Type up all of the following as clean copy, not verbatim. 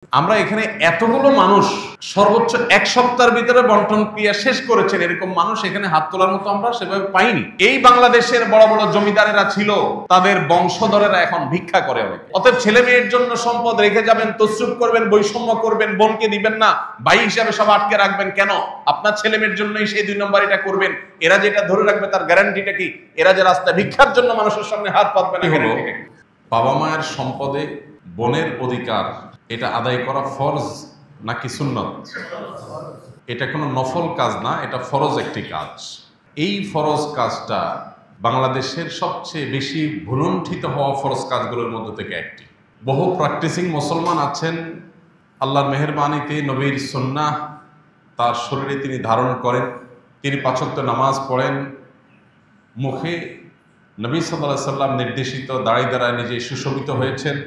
আমরা এখানে এতগুলো মানুষ সর্বোচ্চ এক সপ্তাহের ভিতরে বন্টন ক্রিয়া শেষ করেছেন, এরকম মানুষ এখানে হাত তোলার মতো আমরা সেভাবে পাইনি। এই বাংলাদেশের বড় বড় জমিদারেরা ছিল, তাদের বংশধরেরা এখন ভিক্ষা করে অনেক। অতএব ছেলে মেয়ের জন্য সম্পদ রেখে যাবেন, তসরুফ করবেন, বৈষম্য করবেন, বোনকে দিবেন না, ভাই হিসাবে সব আটকে রাখবেন কেন? আপনার ছেলে মেয়ের জন্যই সেই 2 নম্বর এটা করবেন। এরা যেটা ধরে রাখবে তার গ্যারান্টিটা কি? এরা যে রাস্তায় ভিক্ষার জন্য মানুষের সামনে হাত পাতবে না। হলো বাবা মায়ের সম্পদে বোনের অধিকার এটা আদায় করা ফরজ নাকি সুন্নত? এটা কোনো নফল কাজ না, এটা ফরজ একটি কাজ। এই ফরজ কাজটা বাংলাদেশের সবচেয়ে বেশি ভুলুণ্ঠিত হওয়া ফরজ কাজগুলোর মধ্যে থেকে একটি। বহু প্র্যাকটিসিং মুসলমান আছেন, আল্লাহর মেহেরবানিতে নবীর সুন্নাহ তার শরীরে তিনি ধারণ করেন, তিনি 5 ওয়াক্ত নামাজ পড়েন, মুখে নবী সাল্লাল্লাহু আলাইহি সাল্লাম নির্দেশিত দাঁড়ায় দাঁড়ায় নিজে সুশোভিত হয়েছেন,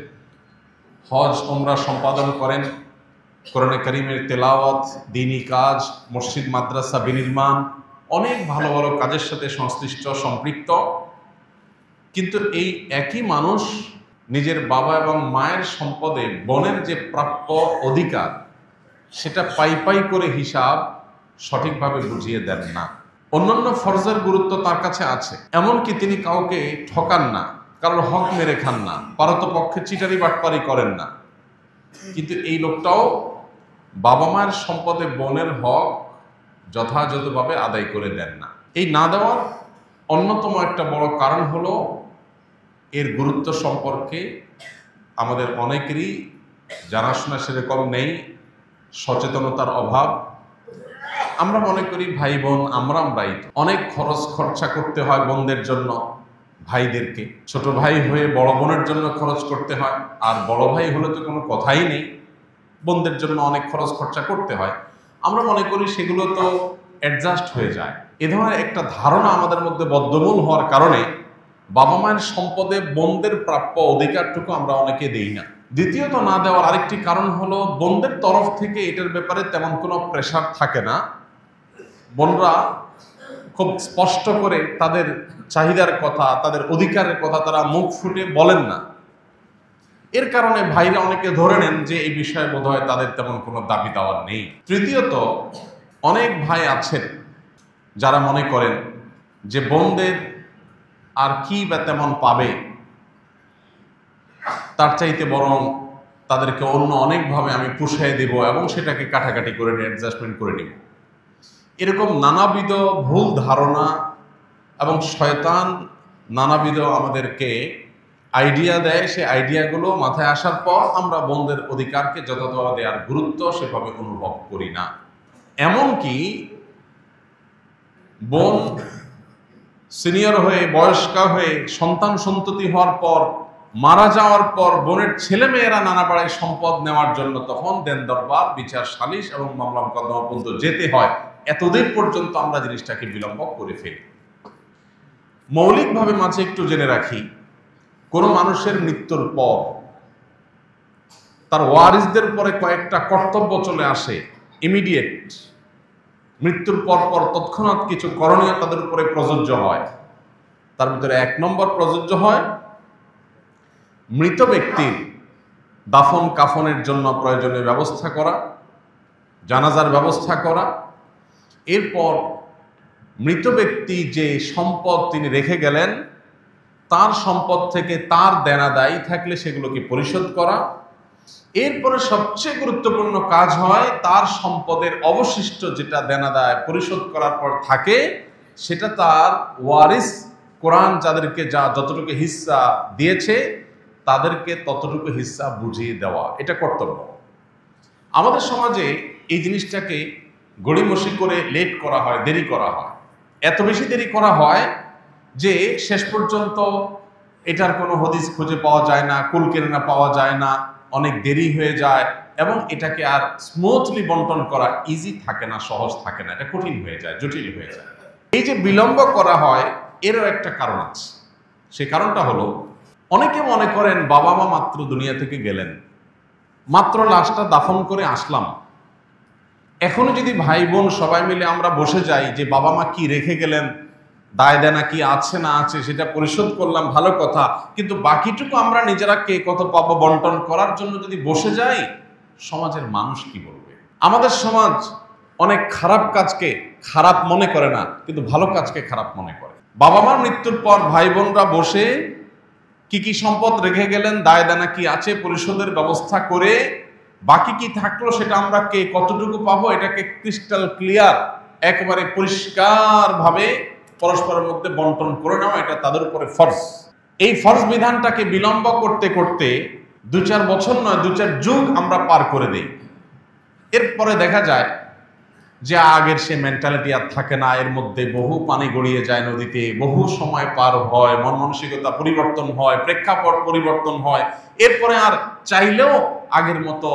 হজ ওমরা সম্পাদন করেন, কোরআনে কারীমের তেলাওয়াত, দ্বীনি কাজ, মসজিদ মাদ্রাসা বিনির্মাণ, অনেক ভালো ভালো কাজের সাথে সংশ্লিষ্ট সম্পৃক্ত। কিন্তু এই একই মানুষ নিজের বাবা এবং মায়ের সম্পদে বোনের যে প্রাপ্য অধিকার সেটা পাই করে হিসাব সঠিকভাবে বুঝিয়ে দেন না। অন্যান্য ফরজের গুরুত্ব তার কাছে আছে, এমনকি তিনি কাউকে ঠকান না, কারোর হক মেরে খান না, পারতপক্ষে চিটারি বাটপারি করেন না। কিন্তু এই লোকটাও বাবা মায়ের সম্পদে বোনের হক যথাযথভাবে আদায় করে দেন না। এই না দেওয়ার অন্যতম একটা বড় কারণ হলো এর গুরুত্ব সম্পর্কে আমাদের অনেকেরই জানাশোনা সেরকম নেই, সচেতনতার অভাব। আমরা মনে করি ভাই বোন আমরাই অনেক খরচ খরচা করতে হয় বোনদের জন্য, ভাইদেরকে ছোট ভাই হয়ে বড় বোনের জন্য খরচ করতে হয়, আর বড় ভাই হলে তো কোনো কথাই নেই, বোনদের জন্য অনেক খরচ খরচা করতে হয়। আমরা মনে করি সেগুলো তো অ্যাডজাস্ট হয়ে যায়। এ ধরনের একটা ধারণা আমাদের মধ্যে বদ্ধমূল হওয়ার কারণে বাবা মায়ের সম্পদে বোনদের প্রাপ্য অধিকারটুকু আমরা অনেকে দেই না। দ্বিতীয়ত না দেওয়ার আরেকটি কারণ হলো বোনদের তরফ থেকে এটার ব্যাপারে তেমন কোনো প্রেশার থাকে না। বোনরা খুব স্পষ্ট করে তাদের চাহিদার কথা, তাদের অধিকারের কথা তারা মুখ ফুটে বলেন না। এর কারণে ভাইরা অনেকে ধরে নেন যে এই বিষয়ে বোধহয় তাদের তেমন কোনো দাবি দাওয়া নেই। তৃতীয়ত, অনেক ভাই আছেন যারা মনে করেন যে বোনদের আর কি বা তেমন পাবে, তার চাইতে বরং তাদেরকে অন্য অনেকভাবে আমি পুষায় দেব এবং সেটাকে কাটাকাটি করে নিয়ে অ্যাডজাস্টমেন্ট করে নিব। এরকম নানাবিধ ভুল ধারণা এবং শয়তান নানাবিধ আমাদেরকে আইডিয়া দেয়। সেই আইডিয়াগুলো মাথায় আসার পর আমরা বোনদের অধিকারকে যথাযথ দেওয়ার গুরুত্ব সেভাবে অনুভব করি না। এমনকি বোন সিনিয়র হয়ে বয়স্কা হয়ে সন্তান সন্ততি হওয়ার পর, মারা যাওয়ার পর বোনের ছেলে মেয়েরা নানা পাড়ায় সম্পদ নেওয়ার জন্য তখন দেন দরবার, বিচার সালিশ এবং মামলা মোকদ্দমা পর্যন্ত যেতে হয়। এতদিন পর্যন্ত আমরা জিনিসটাকে বিলম্ব করে ফেলি। মৌলিকভাবে মাঝে একটু জেনে রাখি, কোনো মানুষের মৃত্যুর পর তার ওয়ারিসদের উপরে কয়েকটা কর্তব্য চলে আসে ইমিডিয়েট। মৃত্যুর পর তৎক্ষণাৎ কিছু করণীয় তাদের উপরে প্রযোজ্য হয়। তার ভিতরে 1 নম্বর প্রযোজ্য হয় মৃত ব্যক্তির দাফন কাফনের জন্য প্রয়োজনীয় ব্যবস্থা করা, জানাজার ব্যবস্থা করা। এরপর মৃত ব্যক্তি যে সম্পদ তিনি রেখে গেলেন তার সম্পদ থেকে তার দেনা দায়ী থাকলে সেগুলোকে পরিশোধ করা। এরপরে সবচেয়ে গুরুত্বপূর্ণ কাজ হয় তার সম্পদের অবশিষ্ট যেটা দেনা দায় পরিশোধ করার পর থাকে সেটা তার ওয়ারিস, কোরআন যাদেরকে যতটুকু হিস্সা দিয়েছে তাদেরকে ততটুকু হিস্সা বুঝিয়ে দেওয়া, এটা কর্তব্য। আমাদের সমাজে এই জিনিসটাকে গড়িমসি করে লেট করা হয়, দেরি করা হয়। এত বেশি দেরি করা হয় যে শেষ পর্যন্ত এটার কোনো হদিস খুঁজে পাওয়া যায় না, কুল কেনা পাওয়া যায় না, অনেক দেরি হয়ে যায় এবং এটাকে আর স্মুথলি বন্টন করা ইজি থাকে না, সহজ থাকে না, এটা কঠিন হয়ে যায়, জটিল হয়ে যায়। এই যে বিলম্ব করা হয় এরও একটা কারণ আছে। সেই কারণটা হলো অনেকে মনে করেন বাবা মা মাত্র দুনিয়া থেকে গেলেন, মাত্র লাশটা দাফন করে আসলাম, এখনো যদি ভাই বোন সবাই মিলে আমরা বসে যাই যে বাবা মা কি রেখে গেলেন, দায় দেনা কি আছে না আছে সেটা পরিশোধ করলাম, ভালো কথা, কিন্তু বাকিটুকু আমরা নিজেরা কে কত পাবো বন্টন করার জন্য যদি বসে যাই সমাজের মানুষ কি বলবে? আমাদের সমাজ অনেক খারাপ কাজকে খারাপ মনে করে না, কিন্তু ভালো কাজকে খারাপ মনে করে। বাবা মার মৃত্যুর পর ভাই বোনরা বসে কি কি সম্পদ রেখে গেলেন, দায় দানা কি আছে পরিশোধের ব্যবস্থা করে বাকি কি থাকলো সেটা আমরা কে কতটুকু পাবো এটাকে ক্রিস্টাল ক্লিয়ার একেবারে পরিষ্কার ভাবে পরস্পরের মধ্যে বন্টন করে নেওয়া, এটা তাদের উপরে ফরজ। এই ফরজ বিধানটাকে বিলম্ব করতে করতে 2-4 বছর নয় 2-4 যুগ আমরা পার করে দেই। এরপরে দেখা যায় যে আগের সে মেন্টালিটি আর থাকে না, এর মধ্যে বহু পানি গড়িয়ে যায় নদীতে, বহু সময় পার হয়, মন মানসিকতা পরিবর্তন হয়, প্রেক্ষাপট পরিবর্তন হয়। এরপরে আর চাইলেও আগের মতো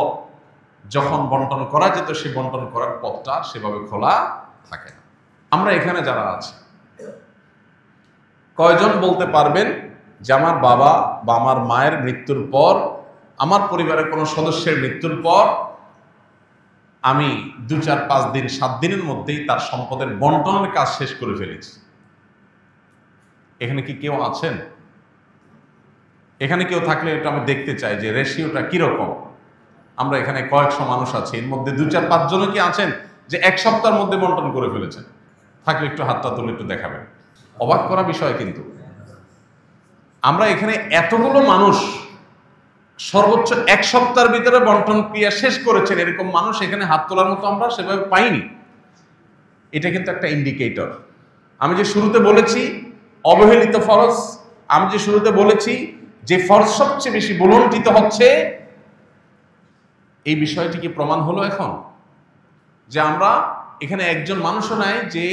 যখন বন্টন করা যেত সে বন্টন করার পথটা সেভাবে খোলা থাকে না। আমরা এখানে যারা আছি কয়জন বলতে পারবেন যে আমার বাবা বা আমার মায়ের মৃত্যুর পর, আমার পরিবারের কোনো সদস্যের মৃত্যুর পর আমি 2-4-5 দিন 7 দিনের মধ্যেই তার সম্পদের বন্টনের কাজ শেষ করে ফেলেছি? এখানে কি কেউ আছেন? এখানে কেউ থাকলে এটা আমি দেখতে চাই যে রেশিওটা কিরকম। আমরা এখানে কয়েকশো মানুষ আছি, এর মধ্যে 2-4-5 জন কি আছেন যে 1 সপ্তাহের মধ্যে বন্টন করে ফেলেছেন? থাকলে একটু হাতটা তুলে একটু দেখাবেন। অবাক করা বিষয় কিন্তু আমরা এখানে এতগুলো মানুষ সর্বোচ্চ 1 সপ্তাহের ভিতরে বন্টন ক্রিয়া শেষ করেছেন, এরকম মানুষ এখানে হাত তোলার মতো আমরা সেভাবে পাইনি। এটা কিন্তু একটা ইন্ডিকেটর। আমি যে শুরুতে বলেছি অবহেলিত ফরজ, আমি যে শুরুতে বলেছি যে ফরজ সবচেয়ে বেশি বলন্টিত হচ্ছে, এই বিষয়টি কি প্রমাণ হলো এখন যে আমরা এখানে একজন মানুষও নাই যে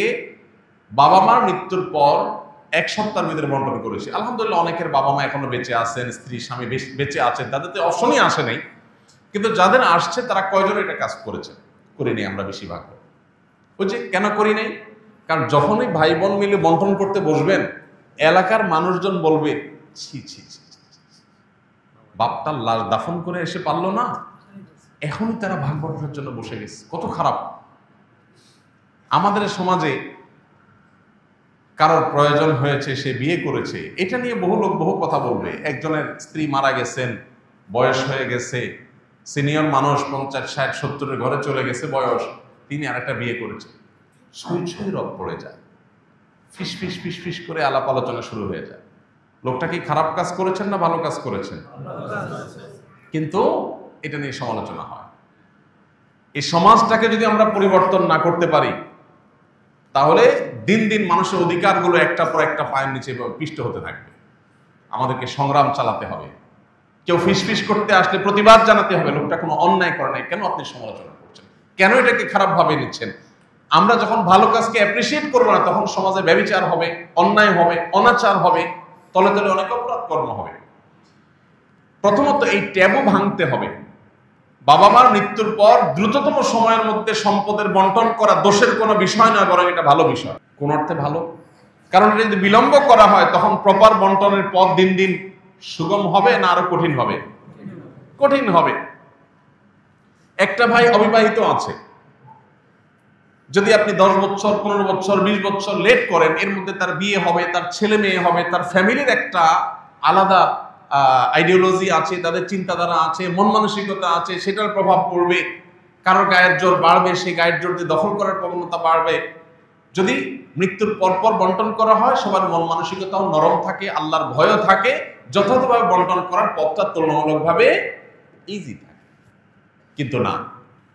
বাবা মার মৃত্যুর পর 1 সপ্তাহের ভিতরে বন্টন করেছে। আলহামদুলিল্লাহ অনেকের বাবা মা এখনো বেঁচে আছেন, স্ত্রী স্বামী বেঁচে আছেন, তাদের তো অপশনই আসে নাই। কিন্তু যাদের আসছে তারা কয়জন এটা কাজ করেছে? করিনি আমরা বেশিরভাগ। ওই যে কেন করি নাই? কারণ যখনই ভাই বোন মিলে বন্টন করতে বসবেন এলাকার মানুষজন বলবে ছি ছি ছি, বাপটার লাশ দাফন করে এসে পারলো না, এখনই তারা ভাগ বন্টনের জন্য বসে গেছে। কত খারাপ। আমাদের সমাজে কারোর প্রয়োজন হয়েছে, সে বিয়ে করেছে, এটা নিয়ে বহু লোক বহু কথা বলবে। একজনের স্ত্রী মারা গেছেন, বয়স হয়ে গেছে, সিনিয়র মানুষ 50-60-70-এর ঘরে চলে গেছে বয়স, তিনি আরেকটা বিয়ে করেছে। ছুঁই ছুঁই রব পড়ে যায়, ফিস ফিস ফিস ফিস করে আলাপ আলোচনা শুরু হয়ে যায়। লোকটা কি খারাপ কাজ করেছেন না ভালো কাজ করেছেন? কিন্তু এটা নিয়ে সমালোচনা হয়। এই সমাজটাকে যদি আমরা পরিবর্তন না করতে পারি তাহলে দিন দিন মানুষের অধিকারগুলো একটা পর একটা পায়ের নিচে পিষ্ট হতে থাকবে। আমাদেরকে সংগ্রাম চালাতে হবে। কেউ ফিসফিস করতে আসলে প্রতিবাদ জানাতে হবে, লোকটা কোনো অন্যায় করে নাই, কেন আপনি সমালোচনা করছেন, কেন এটাকে খারাপ ভাবে নিচ্ছেন? আমরা যখন ভালো কাজকে অ্যাপ্রিসিয়েট করবো না তখন সমাজে ব্যভিচার হবে, অন্যায় হবে, অনাচার হবে, তলে তলে অনেক অপরাধ কর্ম হবে। প্রথমত এই ট্যাবু ভাঙতে হবে। বাবা মার মৃত্যুর পর দ্রুততম সময়ের মধ্যে সম্পদের বন্টন করা দোষের কোনো বিষয় নয়, বরং এটা ভালো বিষয়। কোন অর্থে ভালো? কারণ এটা যদি বিলম্ব করা হয় তখন প্রপার বন্টনের পথ দিন দিন সুগম হবে না আরো কঠিন হবে? কঠিন হবে। একটা ভাই অবিবাহিত আছে, যদি আপনি 10 বছর 15 বছর 20 বছর লেট করেন, এর মধ্যে তার বিয়ে হবে, তার ছেলে মেয়ে হবে, তার ফ্যামিলির একটা আলাদা আইডিওলজি আছে, তাদের চিন্তাধারা আছে, মন মানসিকতা আছে, সেটার প্রভাব পড়বে। কারোর গায়ের জোর বাড়বে, সেই গায়ের জোর দিয়ে দখল করার প্রবণতা বাড়বে। যদি মৃত্যুর পরপর বন্টন করা হয় সবার মন মানসিকতাও নরম থাকে, আল্লাহর ভয়ও থাকে, যথাযথভাবে বন্টন করার পথটা তুলনামূলকভাবে ইজি থাকে। কিন্তু না,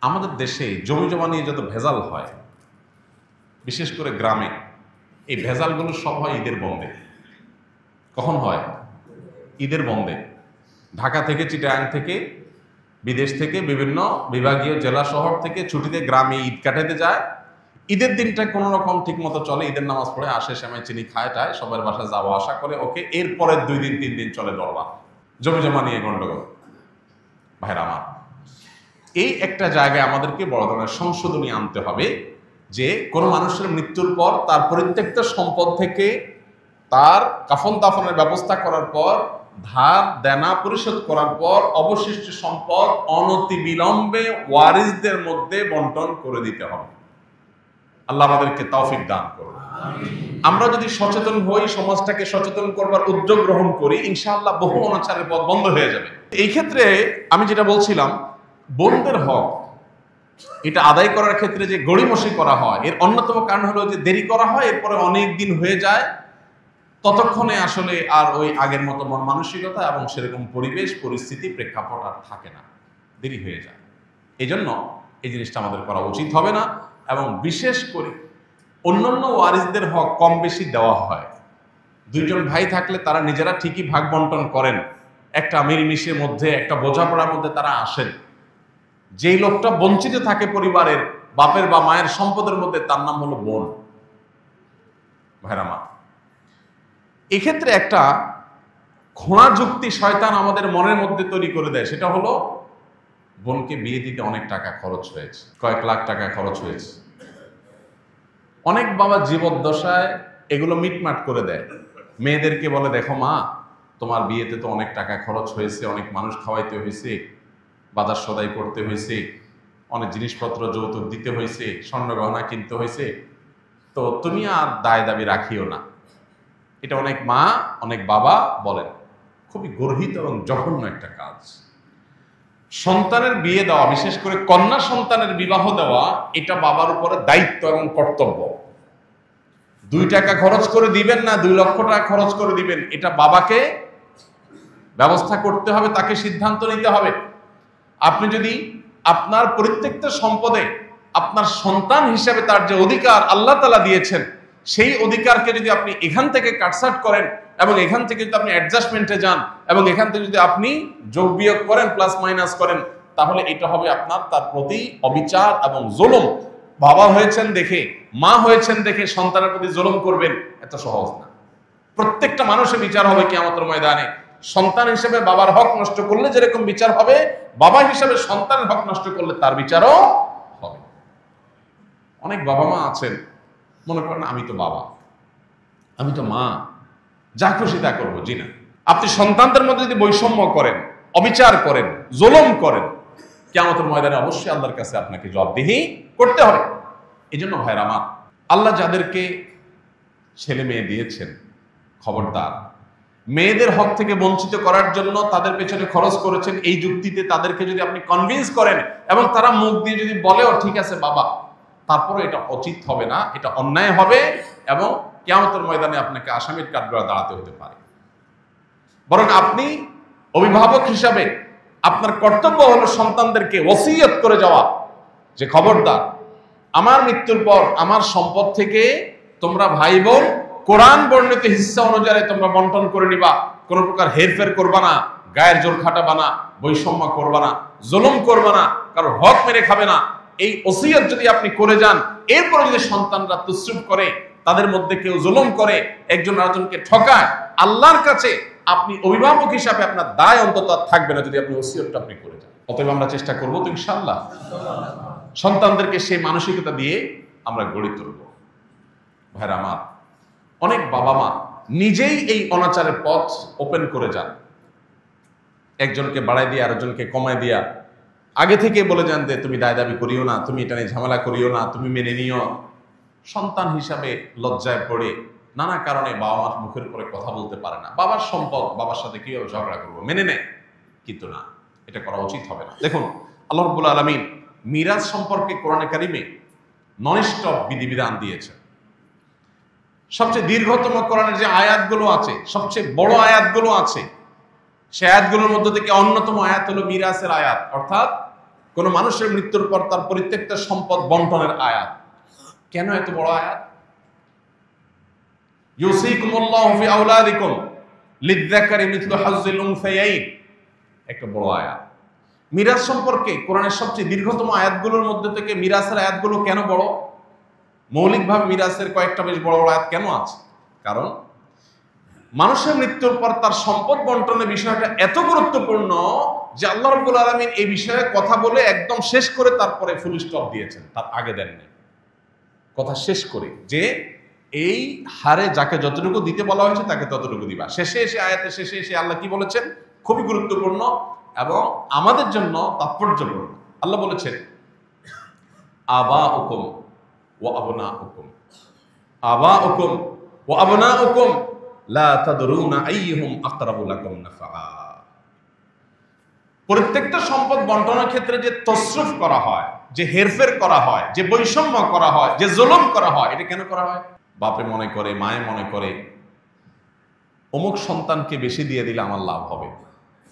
আমাদের দেশে জমি জমা নিয়ে যত ভেজাল হয়, বিশেষ করে গ্রামে, এই ভেজালগুলো সব হয় ঈদের বন্ধে। কখন হয়? ঈদের বন্ধে। ঢাকা থেকে, চিটাগাং থেকে, বিদেশ থেকে, বিভিন্ন বিভাগীয় জেলা শহর থেকে ছুটিতে গ্রামে ঈদ কাটাতে যায়। ঈদের দিনটা কোনো রকম ঠিক মতো চলে, ঈদের নামাজ পড়ে আসে, সেমাই চিনি খায় টায়, সবার বাসায় যাওয়া আসা করে, ওকে। এরপরের 2 দিন 3 দিন চলে দরবার, জমি জমা নিয়ে গন্ডগোল। ভাইরা আমার, এই একটা জায়গায় আমাদেরকে বড় ধরনের সংশোধনী আনতে হবে যে কোনো মানুষের মৃত্যুর পর তার পরিত্যক্ত সম্পদ থেকে তার কাফন দাফনের ব্যবস্থা করার পর, ধার দেনা পরিশোধ করার পর অবশিষ্ট সম্পদ অনতিবিলম্বে ওয়ারিসদের মধ্যে বন্টন করে দিতে হবে। আল্লাহ আমাদেরকে তৌফিক দান করুন। আমরা যদি সচেতন হই, সমাজটাকে সচেতন করবার উদ্যোগ গ্রহণ করি, ইনশাআল্লাহ বহু অনাচারের পথ বন্ধ হয়ে যাবে। এই ক্ষেত্রে আমি যেটা বলছিলাম বোনদের হক এটা আদায় করার ক্ষেত্রে যে গড়িমসি করা হয়, এর অন্যতম কারণ হলো যে দেরি করা হয়, এরপরে অনেক দিন হয়ে যায়, ততক্ষণে আসলে আর ওই আগের মতো মন মানসিকতা এবং সেরকম পরিবেশ পরিস্থিতি প্রেক্ষাপট আর থাকে না, দেরি হয়ে যায়। এই জন্য এই জিনিসটা আমাদের করা উচিত হবে না। এবং বিশেষ করে অন্যান্য ওয়ারিসদের হক কম বেশি দেওয়া হয়। দুইজন ভাই থাকলে তারা নিজেরা ঠিকই ভাগ বন্টন করেন, একটা মিলমিশের মধ্যে, একটা বোঝাপড়ার মধ্যে তারা আসেন। যেই লোকটা বঞ্চিত থাকে পরিবারের বাপের বা মায়ের সম্পদের মধ্যে, তার নাম হলো বোন। ভাইরা মা, এক্ষেত্রে একটা খোঁড়া যুক্তি শয়তান আমাদের মনের মধ্যে তৈরি করে দেয়, সেটা হলো বোনকে বিয়ে দিতে অনেক টাকা খরচ হয়েছে, কয়েক লাখ টাকা খরচ হয়েছে। অনেক বাবা জীবদ্দশায় এগুলো মিটমাট করে দেয়, মেয়েদেরকে বলে দেখো মা, তোমার বিয়েতে তো অনেক টাকা খরচ হয়েছে, অনেক মানুষ খাওয়াইতে হয়েছে, বাজার সদাই করতে হয়েছে, অনেক জিনিসপত্র যৌতুক দিতে হয়েছে, স্বর্ণ গহনা কিনতে হয়েছে, তো তুমি আর দায় দাবি রাখিও না। এটা অনেক মা অনেক বাবা বলেন। খুবই গর্হিত এবং জঘন্য একটা কাজ। সন্তানের বিয়ে দেওয়া, বিশেষ করে কন্যা সন্তানের বিবাহ দেওয়া, এটা বাবার উপরে দায়িত্ব এবং কর্তব্য। 2 টাকা খরচ করে দিবেন না 2 লক্ষ টাকা খরচ করে দিবেন, এটা বাবাকে ব্যবস্থা করতে হবে, তাকে সিদ্ধান্ত নিতে হবে। আপনি যদি আপনার প্রত্যেকটা সম্পদে আপনার সন্তান হিসেবে তার যে অধিকার আল্লাহ তাআলা দিয়েছেন, সেই অধিকারকে যদি আপনি এখান থেকে কাটছাট করেন এবং এখান থেকে যদি আপনি অ্যাডজাস্টমেন্টে যান এবং এখান থেকে যদি আপনি যোগ বিয়োগ করেন, প্লাস মাইনাস করেন, তাহলে এটা হবে আপনার তার প্রতি অবিচার এবং জুলুম। বাবা হয়েছেন দেখে, মা হয়েছেন দেখে সন্তানের প্রতি জুলুম করবেন, এত সহজ না। প্রত্যেকটা মানুষের বিচার হবে কিয়ামতের ময়দানে। সন্তান হিসেবে বাবার হক নষ্ট করলে যেরকম বিচার হবে, বাবা হিসেবে সন্তানের হক নষ্ট করলে তার বিচারও হবে। অনেক বাবা মা আছেন মনে করেন আমি তো বাবা, আমি তো মা, যা খুশি তা করবো। জি না, আপনি সন্তানদের মধ্যে যদি বৈষম্য করেন, অবিচার করেন, জুলুম করেন, কিয়ামতের ময়দানে অবশ্যই আল্লাহর কাছে আপনাকে জবাবদিহি করতে হবে। এই জন্য ভাইরা আমার, আল্লাহ যাদেরকে ছেলে মেয়ে দিয়েছেন, খবরদার, মেয়েদের হক থেকে বঞ্চিত করার জন্য তাদের পেছনে খরচ করেছেন এই যুক্তিতে তাদেরকে যদি আপনি কনভিন্স করেন এবং তারা মুখ দিয়ে যদি বলেও ঠিক আছে বাবা, তারপরে এটা উচিত হবে না, এটা অন্যায় হবে এবং কিয়ামতের ময়দানে আপনাকে আসামির কাঠগড়ায় দাঁড়াতে হতে পারে। বরং আপনি অভিভাবক হিসাবে আপনার কর্তব্য হলো সন্তানদেরকে ওসিয়ত করে যাওয়া যে খবরদার, আমার মৃত্যুর পর আমার সম্পদ থেকে তোমরা ভাই বোন কোরআন বর্ণিত হিস্সা অনুযায়ী তোমরা বন্টন করে নিবা, কোনো প্রকার হেরফের করবা না, গায়ের জোর খাটাবা না, বৈষম্য করবা না, জুলুম করবা না, কারোর হক মেরে খাবে না। এই ওসিয়ত যদি আপনি করে যান, এরপরে যদি সন্তানরা তুসরুফ করে, তাদের মধ্যে কেউ জুলুম করে, একজন আরেকজনকে ঠকায়, আল্লাহর কাছে আপনি অভিভাবক হিসাবে আপনার দায় অন্তত থাকবে না যদি আপনি ওসিয়তটা আপনি করে যান। অতএব আমরা চেষ্টা করবো তো ইনশাআল্লাহ সন্তানদেরকে সেই মানসিকতা দিয়ে আমরা গড়ে তুলব। ভাইরা আমার, অনেক বাবা মা নিজেই এই অনাচারের পথ ওপেন করে যান, একজনকে বাড়াই দিয়ে আরেকজনকে কমায় দিয়া আগে থেকে বলে যান যে তুমি দায় দাবি করিও না, তুমি এটা নিয়ে ঝামেলা করিও না, তুমি মেনে নিও। সন্তান হিসাবে লজ্জায় পড়ে নানা কারণে বাবা মার মুখের উপরে কথা বলতে পারে না, বাবার সম্পদ বাবার সাথে কিভাবে ঝগড়া করবো মেনে নেয়, কিন্তু না, এটা করা উচিত হবে না। দেখুন আল্লাহ রাব্বুল আলামিন মিরাজ সম্পর্কে কোরআনে কারিমে নন-স্টপ বিধিবিধান দিয়েছে। সবচেয়ে দীর্ঘতম কোরআনের যে আয়াতগুলো আছে, সবচেয়ে বড় আয়াতগুলো আছে, সে আয়াতগুলোর মধ্যে থেকে অন্যতম আয়াত হলো মিরাসের আয়াত, অর্থাৎ কোন মানুষের মৃত্যুর পর তার পরিত্যক্ত সম্পদ বন্টনের আয়াত। কেন এত বড় আয়াত? ইউসিকুমুল্লাহু ফি আওলাদিকুম লিযযাকারি মিথলু হাজ্জিল উনসায়াইন, একটা বড় আয়াত। মিরাস সম্পর্কে কোরআনের সবচেয়ে দীর্ঘতম আয়াতগুলোর মধ্যে থেকে মিরাসের আয়াতগুলো কেন বড়? মৌলিকভাবে মিরাসের কয়েকটা বেশ বড় বড় আয়াত কেন আছে? কারণ মানুষের মৃত্যুর পর তার সম্পদ বন্টনের বিষয়টা এত গুরুত্বপূর্ণ যে আল্লাহ রাব্বুল আলামিন এই বিষয়ে কথা বলে একদম শেষ করে তারপরে ফুল স্টপ দিয়েছেন, তার আগে দেননি। কথা শেষ করে যে এই হারে যাকে যতটুকু দিতে বলা হয়েছে তাকে ততটুকু দিবা। শেষে এসে আয়াতের শেষে এসে আল্লাহ কি বলেছেন? খুবই গুরুত্বপূর্ণ এবং আমাদের জন্য তাৎপর্যপূর্ণ। আল্লাহ বলেছেন আবাউকুম ওয়া আবনাউকুম, আবাউকুম ওয়া আবনাউকুম লা তাদরুনা আইয়ুহুম আকরাবু লাকুম নাফআ। প্রত্যেকটা সম্পদ বন্টনের ক্ষেত্রে যে তসরুফ করা হয়, যে হেরফের করা হয়, যে বৈষম্য করা হয়, যে জুলুম করা হয়, এটা কেন করা হয়? বাপে মনে করে, মায়ে মনে করে অমুক সন্তানকে বেশি দিয়ে দিলে আমার লাভ হবে,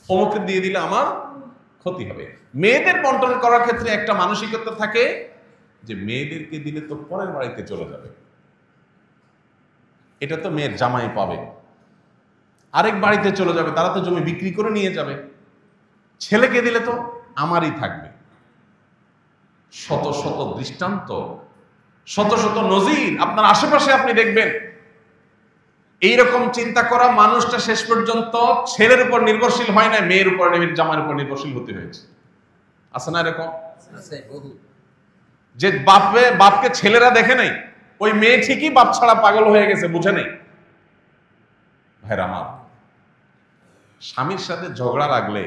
অমুককে দিয়ে দিলে আমার ক্ষতি হবে। মেয়েদের বন্টন করার ক্ষেত্রে একটা মানসিকতা থাকে যে মেয়েদেরকে দিলে তো পরের বাড়িতে চলে যাবে, এটা তো মেয়ের জামাই পাবে, আরেক বাড়িতে চলে যাবে, তারা তো জমি বিক্রি করে নিয়ে যাবে, ছেলেকে দিলে তো আমারই থাকবে। শত শত দৃষ্টান্ত, শত শত নজির আপনার আশেপাশে আপনি দেখবেন। এইরকম চিন্তা করা মানুষটা শেষ পর্যন্ত ছেলের উপর নির্ভরশীল হয় না, মেয়ের উপর, জামাইয়ের উপর নির্ভরশীল হতে হয়েছে। আছে না এরকম? যে বাপকে ছেলেরা দেখে নাই, ওই মেয়ে ঠিকই বাপ ছাড়া পাগল হয়ে গেছে, বুঝে নেই। ভাইরা আমার, স্বামীর সাথে ঝগড়া লাগলে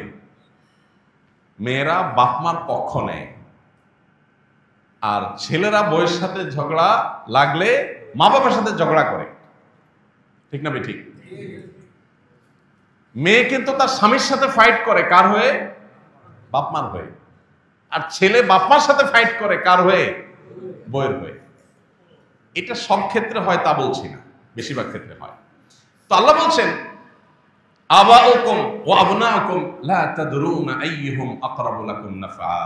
মেয়েরা বাপ মার পক্ষ নেয়, আর ছেলেরা বউয়ের সাথে ঝগড়া লাগলে মা বাবার সাথে ঝগড়া করে। ঠিক না ঠিক? মেয়ে কিন্তু তার স্বামীর সাথে ফাইট করে কার হয়ে? বাপ মার হয়ে। আর ছেলে বাপ মার সাথে ফাইট করে কার হয়ে? বউয়ের হয়ে। এটা সব ক্ষেত্রে হয় তা বলছি না, বেশিরভাগ ক্ষেত্রে হয়। তো আল্লাহ বলছেন আবাউকুম ওয়া আবনাউকুম লা তাদরুনা আইয়ুহুম আকরাবু লাকুম নাফআ।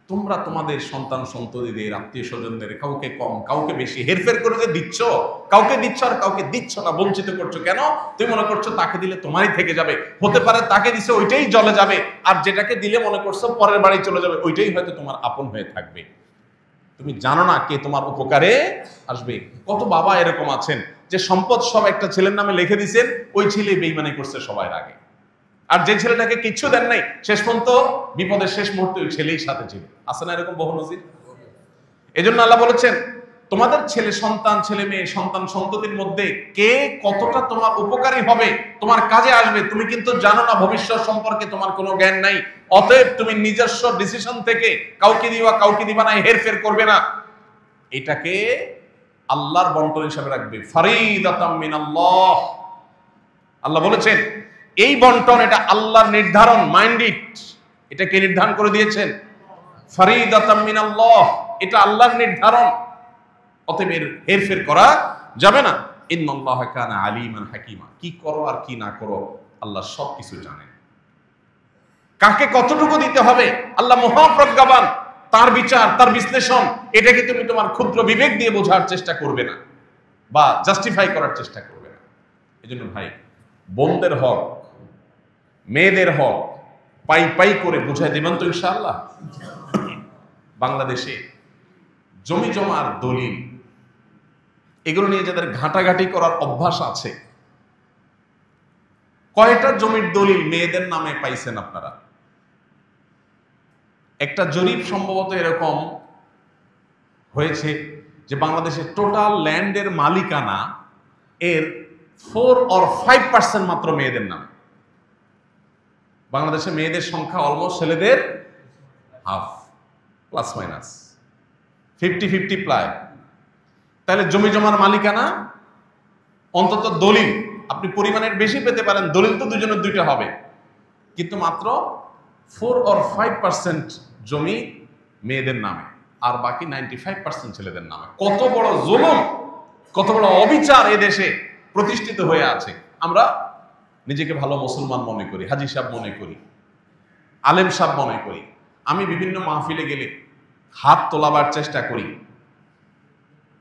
তোমরা তোমাদের সন্তান সন্ততিদের, আত্মীয় স্বজনদের কাউকে কম কাউকে বেশি হেরফের করে যে দিচ্ছ, কাউকে দিচ্ছ আর কাউকে দিচ্ছ না, বঞ্চিত করছো কেন? তুমি মনে করছো তাকে দিলে তোমারই থেকে যাবে, হতে পারে তাকে দিছে ওইটাই জলে যাবে, আর যেটাকে দিলে মনে করছো পরের বাড়ি চলে যাবে, ওইটাই হয়তো তোমার আপন হয়ে থাকবে। তুমি জানো না কে তোমার উপকারে আসবে। কত বাবা এরকম আছেন যে সম্পদ সব একটা ছেলের নামে লিখে দিয়েছেন, ওই ছেলে বেঈমানি করছে সবার আগে, আর যে ছেলেটাকে কিচ্ছু দেন নাই শেষ পর্যন্ত বিপদের শেষ মুহূর্তে ওই ছেলেই সাথে ছিল। আছে না এরকম বহু নজির? এজন্য আল্লাহ বলেছেন তোমাদের ছেলে সন্তান, ছেলে মেয়ে, সন্তান সন্ততির মধ্যে কে কতটা তোমার উপকারী হবে, তোমার কাজে আসবে, তুমি কিন্তু জানো না, ভবিষ্যৎ সম্পর্কে তোমার কোনো জ্ঞান নাই। অতএব তুমি নিজস্ব ডিসিশন থেকে কাউকে দিবা কাউকে দিবা না, হেরফের করবে না, এটাকে আল্লাহর বন্টন হিসাবে রাখবে। ফারিদাতাম মিনাল্লাহ, আল্লাহ বলেছেন এই বন্টন এটা আল্লাহর নির্ধারণ, মাইন্ডেড। এটা কে নির্ধারণ করে দিয়েছেন? ফারিদাতাম মিনাল্লাহ, এটা আল্লাহর নির্ধারণ, অতএব এর হেরফের করা যাবে না। ইন্নাল্লাহা কানা আলিমান হাকিমা, কি করো আর কি না করো আল্লাহ সবকিছু জানেন। কাকে কতটুকু দিতে হবে আল্লাহ মহাপ্রজ্ঞাবান, তার বিচার, তার বিশ্লেষণ, এটাকে তুমি তোমার ক্ষুদ্র বিবেক দিয়ে বোঝার চেষ্টা করবে না বা জাস্টিফাই করার চেষ্টা করবে না। এজন্য ভাই, বোনদের হক, মেয়েদের হক পাই পাই করে বুঝাই দেবেন তো ইনশাআল্লাহ। বাংলাদেশে জমি জমার দলিল, এগুলো নিয়ে যাদের ঘাটাঘাটি করার অভ্যাস আছে, কয়টা জমির দলিল মেয়েদের নামে পাইছেন আপনারা? একটা জরিপ সম্ভবত এরকম হয়েছে যে বাংলাদেশের টোটাল ল্যান্ডের মালিকানা এর 4 or 5% মাত্র মেয়েদের নামে। বাংলাদেশে মেয়েদের সংখ্যা অলমোস্ট ছেলেদের হাফ, প্লাস মাইনাস 50-50 প্রায়। তাহলে জমি জমার মালিকানা, অন্তত দলিল আপনি পরিমাণের বেশি পেতে পারেন, দলিল তো দুজনের দুইটা হবে, কিন্তু মাত্র 4 or 5% জমি মেয়েদের নামে, আর বাকি 95% ছেলেদের নামে। কত বড় জুলুম, কত বড় অবিচার এ দেশে প্রতিষ্ঠিত হয়ে আছে। আমরা নিজেকে ভালো মুসলমান মনে করি, হাজী সাহেব মনে করি, আলেম সাহেব মনে করি। আমি বিভিন্ন মাহফিলে গেলে হাত তোলাবার চেষ্টা করি।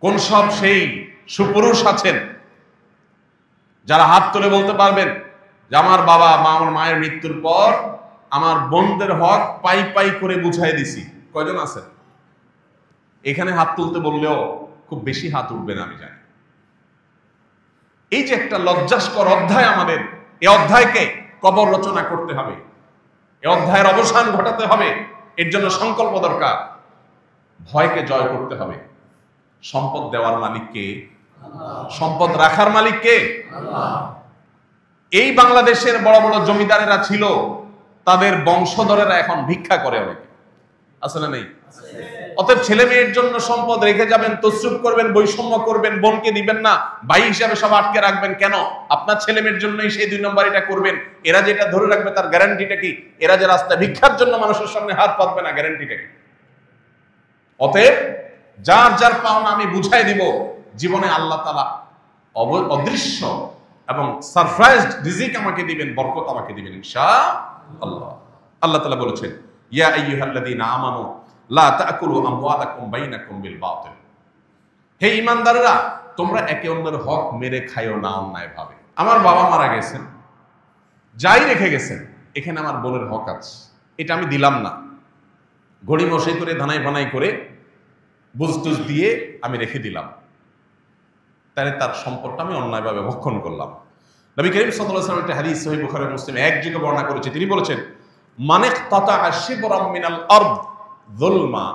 কোন সব সেই সুপুরুষ আছেন যারা হাত তুলে বলতে পারবেন যে আমার বাবা মা, আমার মায়ের মৃত্যুর পর আমার বোনদের হক পাই পাই করে বুঝাই দিছি? কয়জন আছেন? এখানে হাত তুলতে বললেও খুব বেশি হাত উঠবে না আমি জানি। এই যে একটা লজ্জাস্কর অধ্যায় আমাদের, এই অধ্যায়কে কবর রচনা করতে হবে, এই অধ্যায়ের অবসান ঘটাতে হবে। এর জন্য সংকল্প দরকার, ভয়কে জয় করতে হবে। সম্পদ দেওয়ার মালিক কে? সম্পদ রাখার মালিক কে? এই বাংলাদেশের বড় বড় জমিদারেরা ছিল, তাদের বংশধরেরা এখন ভিক্ষা করে অনেকে। আছে না নেই? অতএব ছেলে মেয়ের জন্য সম্পদ রেখে যাবেন, তসরুফ করবেন, বৈষম্য করবেন, বোনকে দিবেন না, ভাই হিসাবে সব আটকে রাখবেন কেন? আপনার ছেলে মেয়ের জন্যই সেই 2 নম্বর এটা করবেন। এরা যেটা ধরে রাখবে তার গ্যারান্টিটা কি? এরা যে রাস্তা ভিক্ষার জন্য মানুষের সামনে হাত পাতবে না, গ্যারান্টিটা কি? অতএব যার যার পাওনা আমি বুঝাই দিব। জীবনে আল্লাহ তাআলা অদৃশ্য এবং সারপ্রাইজড রিজিক আমাকে দিবেন, বরকত আমাকে দিবেন ইনশাআল্লাহ। আল্লাহ তাআলা বলেছেন, ইয়া আইয়ুহাল্লাযীনা আমানু লা তাকুলু আমওয়ালাকুম বাইনাকুম বিল বাতিল। হে ঈমানদাররা, তোমরা একে অন্যের হক মেরে খাইও না অন্যায়ভাবে। আমার বাবা মারা গেছেন, যাই রেখে গেছেন, এখানে আমার বোনের হক আছে, এটা আমি দিলাম না। গড়ি মশাই করে ধানাই ভানাই করে বুঝটুজ দিয়ে আমি রেখে দিলাম, তাহলে তার সম্পদটা আমি অন্যায়ভাবে ভক্ষণ করলাম। নবী করিম সাল্লাল্লাহু আলাইহি ওয়াসাল্লাম একটা হাদিস সহিহ বুখারী মুসলিম এক জায়গায় বর্ণনা করেছে। তিনি বলেছেন, মানিক তাতা শিবরাম মিনাল আরদ যুলমা,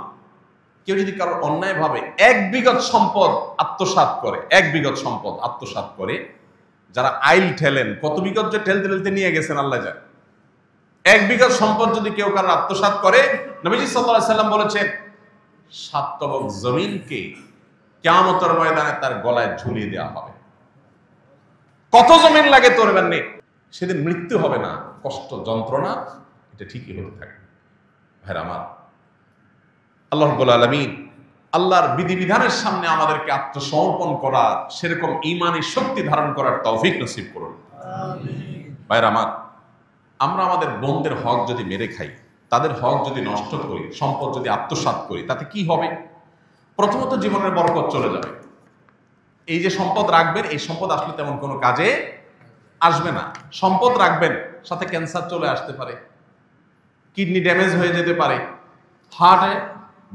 কেউ যদি কারো অন্যায়ভাবে 1 বিঘত সম্পদ আত্মসাৎ করে, 1 বিঘত সম্পদ আত্মসাৎ করে, যারা আইল ঠেলেন, কত বিঘত যে ঠেলতে ঠেলতে নিয়ে গেছেন আল্লাহ জানে, 1 বিঘত সম্পদ যদি কেউ কারো আত্মসাৎ করে, নবীজি সাল্লাল্লাহু আলাইহি ওয়াসাল্লাম বলেছেন 7 তবক জমিনকে কিয়ামতের ময়দানে তার গলায় ঝুলিয়ে দেওয়া হবে। কত জমিন লাগে তোর নেই, সেদিন মৃত্যু হবে না, কষ্ট যন্ত্রণা এটা ঠিকই হতে থাকে। ভাইরা আমার, আল্লাহ রাব্বুল আলামিন আল্লাহর বিধিবিধানের সামনে আমাদেরকে আত্মসমর্পণ করার, সেরকম ঈমানি শক্তি ধারণ করার তৌফিক নসিব করুন। আমিন। ভাইরা আমার, আমরা আমাদের বোনদের হক যদি মেরে খাই, তাদের হক যদি নষ্ট করি, সম্পদ যদি আত্মসাৎ করি, তাতে কি হবে? প্রথমত জীবনের বরকত চলে যাবে। এই যে সম্পদ রাখবেন, এই সম্পদ আসলে তেমন কোনো কাজে আসবে না। সম্পদ রাখবেন, সাথে ক্যান্সার চলে আসতে পারে, কিডনি ড্যামেজ হয়ে যেতে পারে, হার্টে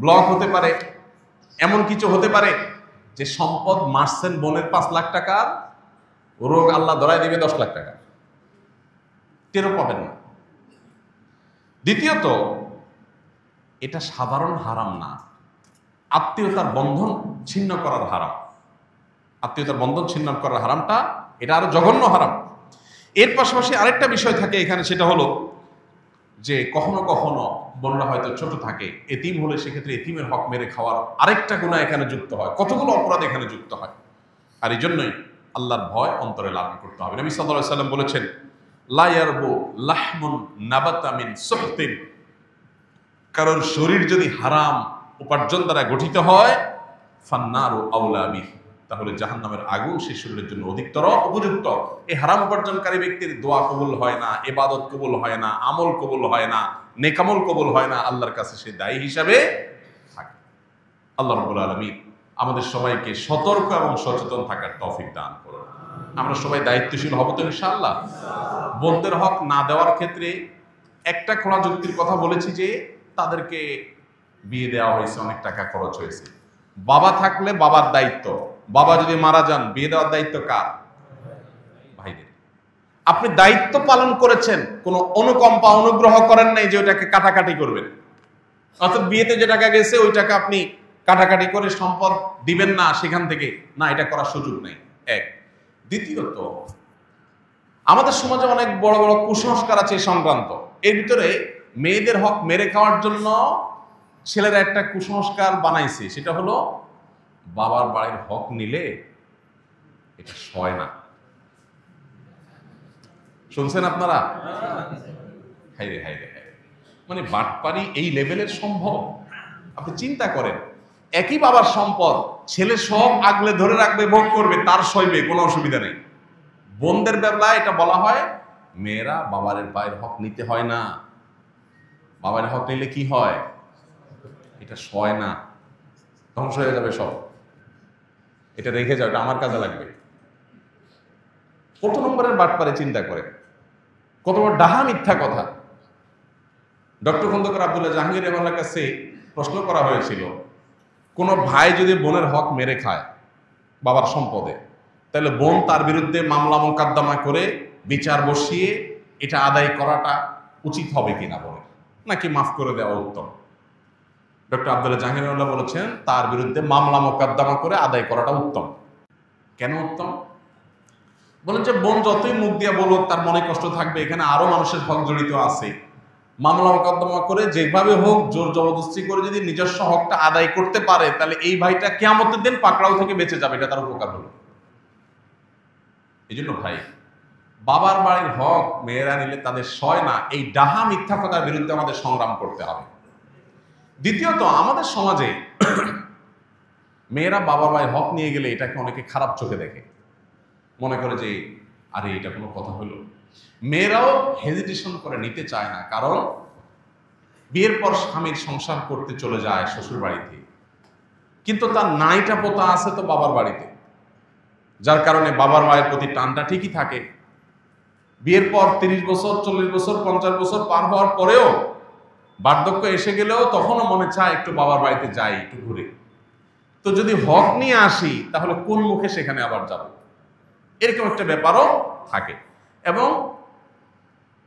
ব্লক হতে পারে, এমন কিছু হতে পারে যে সম্পদ মারছেন বোনের 5 লাখ টাকার রোগ আল্লাহ ধরায় দিবে 10 লাখ টাকা, টেরও পাবেন না। দ্বিতীয়ত, এটা সাধারণ হারাম না, আত্মীয়তার বন্ধন ছিন্ন করার হারাম। আত্মীয়তার বন্ধন ছিন্ন করার হারামটা, এটা আরো জঘন্য হারাম। এর পাশাপাশি আরেকটা বিষয় থাকে এখানে, সেটা হলো যে কখনো কখনো বোনরা হয়তো ছোট থাকে, এতিম হলে সেক্ষেত্রে এতিমের হক মেরে খাওয়ার আরেকটা গুনাহ এখানে যুক্ত হয়, কতগুলো অপরাধ এখানে যুক্ত হয়। আর এই জন্যই আল্লাহর ভয় অন্তরে লালন করতে হবে। নবী সাল্লাল্লাহু আলাইহি ওয়াসাল্লাম বলেছেন, লা ইয়ারবু লাহমুন নাবাতা মিন সুহতিন, কারোর শরীর যদি হারাম উপার্জন দ্বারা গঠিত হয়, ফান্নারু আউলা বিহি, তাহলে জাহান্নামের আগুন সেই শরীরের জন্য অধিকতর উপযুক্ত। এই হারাম উপার্জনকারী ব্যক্তির দোয়া কবুল হয় না, ইবাদত কবুল হয় না, আমল কবুল হয় না, নেকামল কবুল হয় না, আল্লাহর কাছে সে দায়ী হিসাবে থাকে। আল্লাহ রাব্বুল আলামিন আমাদের সবাইকে সতর্ক এবং সচেতন থাকার তৌফিক দান করুন। আমরা সবাই দায়িত্বশীল হব তো ইনশাআল্লাহ। বোনদের হক না দেওয়ার ক্ষেত্রে একটা খোলা যুক্তির কথা বলেছি যে তাদেরকে বিয়ে দেওয়া হয়েছে, অনেক টাকা খরচ হয়েছে। বাবা থাকলে বাবার দায়িত্ব, বাবা যদি মারা যান বিয়ে দেওয়ার দায়িত্ব কার? ভাইদের। আপনি দায়িত্ব পালন করেছেন, কোনো অনুকম্পা অনুগ্রহ করেন নাই যে ওইটাকে কাটাকাটি করবেন, অর্থাৎ বিয়েতে যে টাকা গেছে ওই টাকা আপনি কাটাকাটি করে সম্পদ দিবেন না সেখান থেকে, না, এটা করার সুযোগ নেই। এক। দ্বিতীয়ত, আমাদের সমাজে অনেক বড় বড় কুসংস্কার আছে সংক্রান্ত। এর ভিতরে মেয়েদের হক মেরে খাওয়ার জন্য ছেলেরা একটা কুসংস্কার বানাইছে, সেটা হলো বাবার বাড়ির হক নিলে এটা সয় না। শুনছেন আপনারা? হাইরে হাইরে হাইরে, মানে বাটপারি এই লেভেলের সম্ভব? আপনি চিন্তা করেন, একই বাবার সম্পদ, ছেলে সব আগলে ধরে রাখবে, ভোগ করবে, তার সইবে, কোনো অসুবিধা নেই। বোনদের বেলায় এটা বলা হয়, মেয়েরা বাবার পায়ের হক নিতে হয় না, বাবার হক নিলে কি হয়? এটা সয় না, ধ্বংস হয়ে যাবে সব, এটা রেখে যাও, এটা আমার কাজে লাগবে। কত নম্বরের বাটপারে চিন্তা করে, কত বড় ডাহা মিথ্যা কথা। ডক্টর খন্দকার আব্দুল্লাহ জাহাঙ্গীর রহমানের কাছে প্রশ্ন করা হয়েছিল, কোন ভাই যদি বোনের হক মেরে খায় বাবার সম্পদে, তাহলে বোন তার বিরুদ্ধে মামলা মোকদ্দমা করে বিচার বসিয়ে এটা আদায় করাটা উচিত হবে কিনা বলে, নাকি মাফ করে দেওয়া উত্তম? ডক্টর আব্দুল্লাহ জাহাঙ্গীর রহমাল্লাহ বলেছেন, তার বিরুদ্ধে মামলা মোকদ্দমা করে আদায় করাটা উত্তম। কেন উত্তম? বলেন যে বোন যতই মুখ দিয়ে বলুক তার মনে কষ্ট থাকবে, এখানে আরো মানুষের হক জড়িত আছে, মামলা মোকদ্দমা করে যেভাবে হোক জোর জবরদস্তি করে যদি নিজস্ব হকটা আদায় করতে পারে, তাহলে এই ভাইটা কিয়ামতের দিন পাকড়াও থেকে বেঁচে যাবে, এটা তার উপকার হলো। এই জন্য ভাই, বাবার বাড়ির হক মেয়েরা নিলে তাদের সয় না, এই ডাহা মিথ্যা কথার বিরুদ্ধে আমাদের সংগ্রাম করতে হবে। দ্বিতীয়ত, আমাদের সমাজে মেয়েরা বাবার বাড়ির হক নিয়ে গেলে এটাকে অনেকে খারাপ চোখে দেখে, মনে করে যে আরে এটা কোনো কথা হলো। মেয়েরাও হেজিটেশন করে নিতে চায় না, কারণ বিয়ের পর স্বামীর সংসার করতে চলে যায় শ্বশুর বাড়িতে, কিন্তু তার নাইটা পোতা আছে তো বাবার বাড়িতে, যার কারণে বাবার মায়ের প্রতি টানটা ঠিকই থাকে। বিয়ের পর 30 বছর, 40 বছর, 50 বছর পার হওয়ার পরেও, বার্ধক্য এসে গেলেও তখনও মনে চায় একটু বাবার বাড়িতে যাই, একটু ঘুরে। তো যদি হক নিয়ে আসি, তাহলে কোন মুখে সেখানে আবার যাব, এরকম একটা ব্যাপারও থাকে। এবং